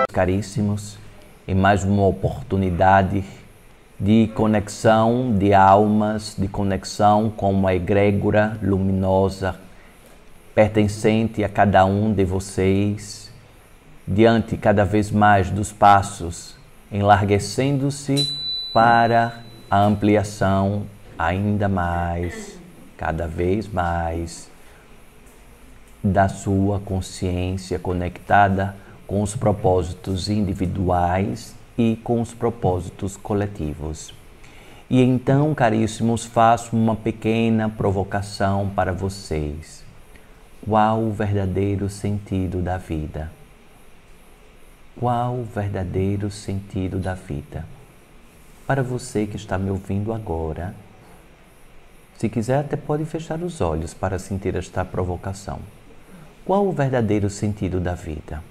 caríssimos, em mais uma oportunidade de conexão de almas, de conexão com uma egrégora luminosa pertencente a cada um de vocês, diante cada vez mais dos passos, enlarguecendo-se para a ampliação ainda mais, cada vez mais, da sua consciência conectada com os propósitos individuais e com os propósitos coletivos. E então, caríssimos, faço uma pequena provocação para vocês. Qual o verdadeiro sentido da vida? Qual o verdadeiro sentido da vida? Para você que está me ouvindo agora, se quiser até pode fechar os olhos para sentir esta provocação. Qual o verdadeiro sentido da vida?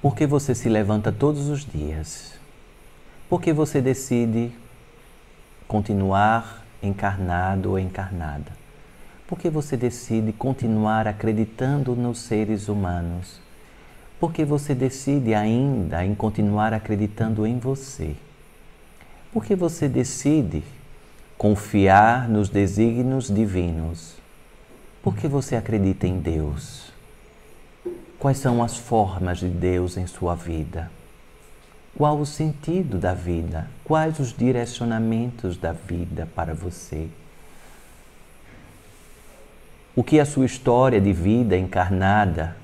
Por que você se levanta todos os dias? Por que você decide continuar encarnado ou encarnada? Por que você decide continuar acreditando nos seres humanos? Por que você decide ainda em continuar acreditando em você? Por que você decide confiar nos desígnios divinos? Por que você acredita em Deus? Quais são as formas de Deus em sua vida? Qual o sentido da vida? Quais os direcionamentos da vida para você? O que a sua história de vida encarnada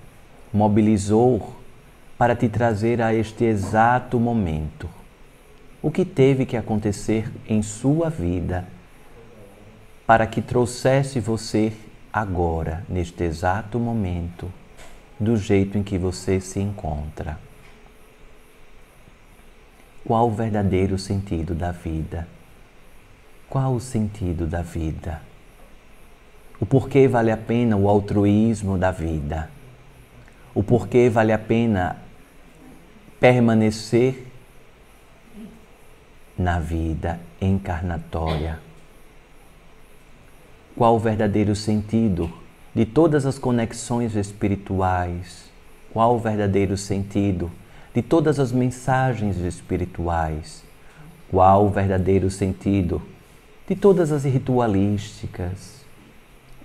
mobilizou para te trazer a este exato momento? O que teve que acontecer em sua vida para que trouxesse você agora, neste exato momento, do jeito em que você se encontra? Qual o verdadeiro sentido da vida? Qual o sentido da vida? O porquê vale a pena o altruísmo da vida? O porquê vale a pena permanecer na vida encarnatória? Qual o verdadeiro sentido de todas as conexões espirituais? Qual o verdadeiro sentido de todas as mensagens espirituais? Qual o verdadeiro sentido de todas as ritualísticas?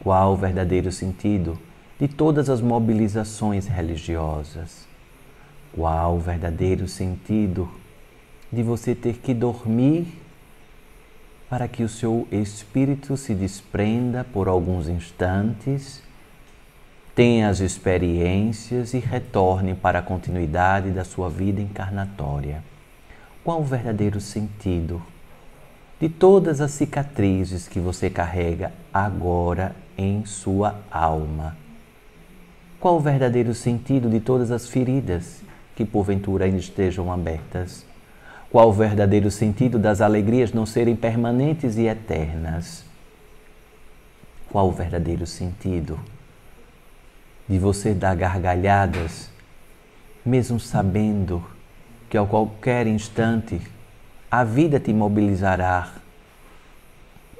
Qual o verdadeiro sentido de todas as mobilizações religiosas? Qual o verdadeiro sentido de você ter que dormir para que o seu espírito se desprenda por alguns instantes, tenha as experiências e retorne para a continuidade da sua vida encarnatória? Qual o verdadeiro sentido de todas as cicatrizes que você carrega agora em sua alma? Qual o verdadeiro sentido de todas as feridas que porventura ainda estejam abertas? Qual o verdadeiro sentido das alegrias não serem permanentes e eternas? Qual o verdadeiro sentido de você dar gargalhadas, mesmo sabendo que a qualquer instante a vida te mobilizará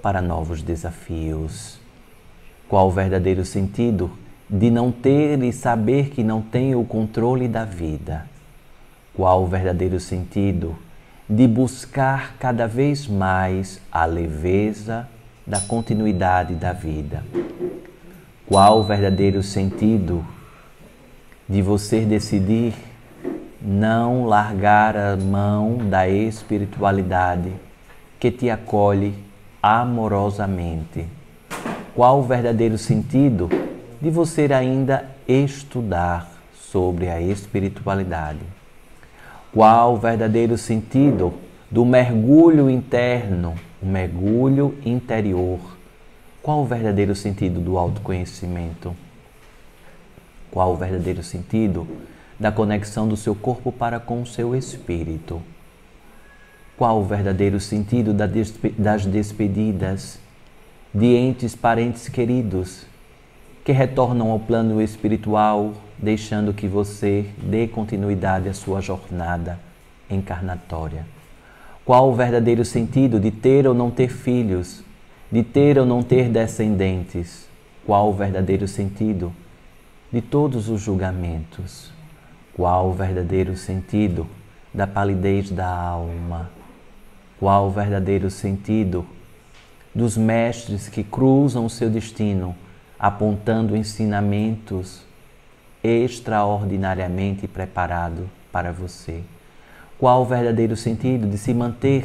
para novos desafios? Qual o verdadeiro sentido de não ter e saber que não tem o controle da vida? Qual o verdadeiro sentido de buscar cada vez mais a leveza da continuidade da vida? Qual o verdadeiro sentido de você decidir não largar a mão da espiritualidade que te acolhe amorosamente? Qual o verdadeiro sentido de você ainda estudar sobre a espiritualidade? Qual o verdadeiro sentido do mergulho interno, o mergulho interior? Qual o verdadeiro sentido do autoconhecimento? Qual o verdadeiro sentido da conexão do seu corpo para com o seu espírito? Qual o verdadeiro sentido das despedidas de entes, parentes queridos que retornam ao plano espiritual, deixando que você dê continuidade à sua jornada encarnatória? Qual o verdadeiro sentido de ter ou não ter filhos, de ter ou não ter descendentes? Qual o verdadeiro sentido de todos os julgamentos? Qual o verdadeiro sentido da palidez da alma? Qual o verdadeiro sentido dos mestres que cruzam o seu destino, apontando ensinamentos extraordinariamente preparados para você? Qual o verdadeiro sentido de se manter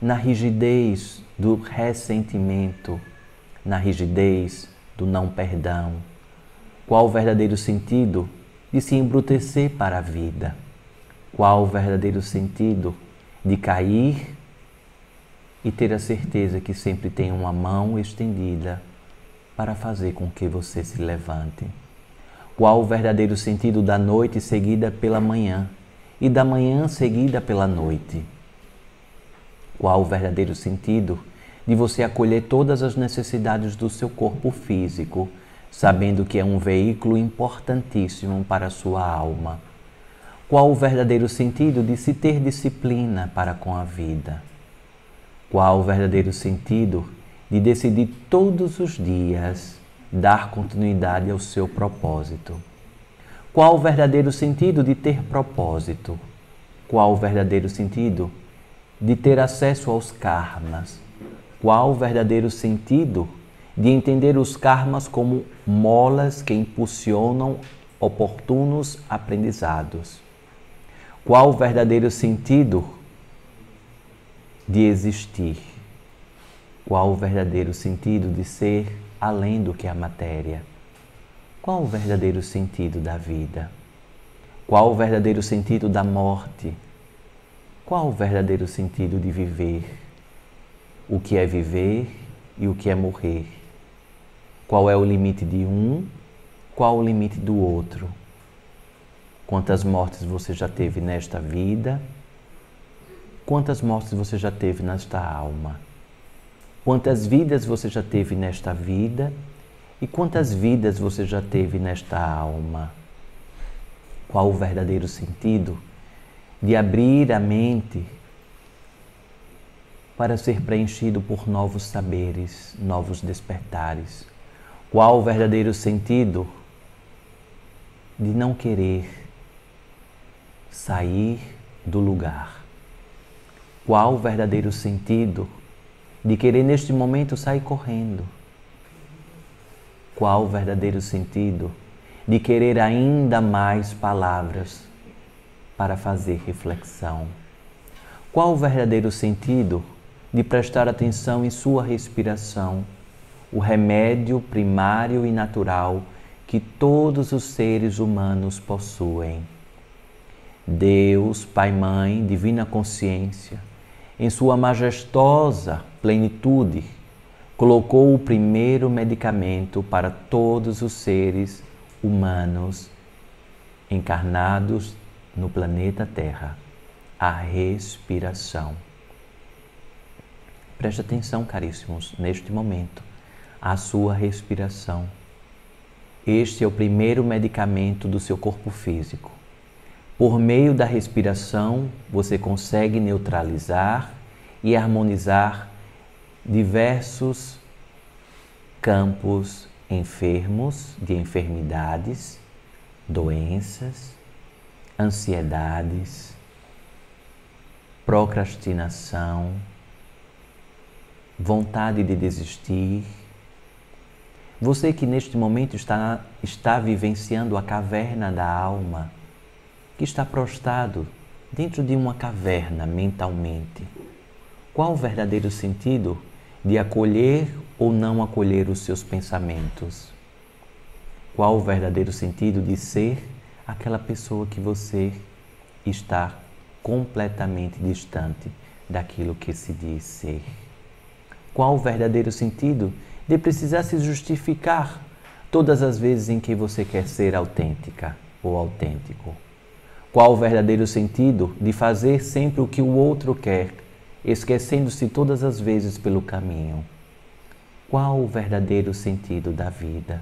na rigidez do ressentimento, na rigidez do não perdão? Qual o verdadeiro sentido de se embrutecer para a vida? Qual o verdadeiro sentido de cair e ter a certeza que sempre tem uma mão estendida para fazer com que você se levante? Qual o verdadeiro sentido da noite seguida pela manhã e da manhã seguida pela noite? Qual o verdadeiro sentido de você acolher todas as necessidades do seu corpo físico, sabendo que é um veículo importantíssimo para a sua alma? Qual o verdadeiro sentido de se ter disciplina para com a vida? Qual o verdadeiro sentido de decidir todos os dias dar continuidade ao seu propósito? Qual o verdadeiro sentido de ter propósito? Qual o verdadeiro sentido de ter acesso aos karmas? Qual o verdadeiro sentido de entender os karmas como molas que impulsionam oportunos aprendizados? Qual o verdadeiro sentido de existir? Qual o verdadeiro sentido de ser além do que a matéria? Qual o verdadeiro sentido da vida? Qual o verdadeiro sentido da morte? Qual o verdadeiro sentido de viver? O que é viver e o que é morrer? Qual é o limite de um? Qual o limite do outro? Quantas mortes você já teve nesta vida? Quantas mortes você já teve nesta alma? Quantas vidas você já teve nesta vida? E quantas vidas você já teve nesta alma? Qual o verdadeiro sentido de abrir a mente para ser preenchido por novos saberes, novos despertares? Qual o verdadeiro sentido de não querer sair do lugar? Qual o verdadeiro sentido de querer neste momento sair correndo? Qual o verdadeiro sentido de querer ainda mais palavras para fazer reflexão? Qual o verdadeiro sentido de prestar atenção em sua respiração, o remédio primário e natural que todos os seres humanos possuem? Deus, Pai, Mãe, Divina Consciência, em sua majestosa plenitude, colocou o primeiro medicamento para todos os seres humanos encarnados no planeta Terra: a respiração. Preste atenção, caríssimos, neste momento, à sua respiração. Este é o primeiro medicamento do seu corpo físico. Por meio da respiração, você consegue neutralizar e harmonizar diversos campos enfermos de enfermidades, doenças, ansiedades, procrastinação, vontade de desistir. Você que neste momento está vivenciando a caverna da alma, que está prostrado dentro de uma caverna mentalmente. Qual o verdadeiro sentido de acolher ou não acolher os seus pensamentos? Qual o verdadeiro sentido de ser aquela pessoa que você está completamente distante daquilo que se diz ser? Qual o verdadeiro sentido de precisar se justificar todas as vezes em que você quer ser autêntica ou autêntico? Qual o verdadeiro sentido de fazer sempre o que o outro quer, esquecendo-se todas as vezes pelo caminho? Qual o verdadeiro sentido da vida?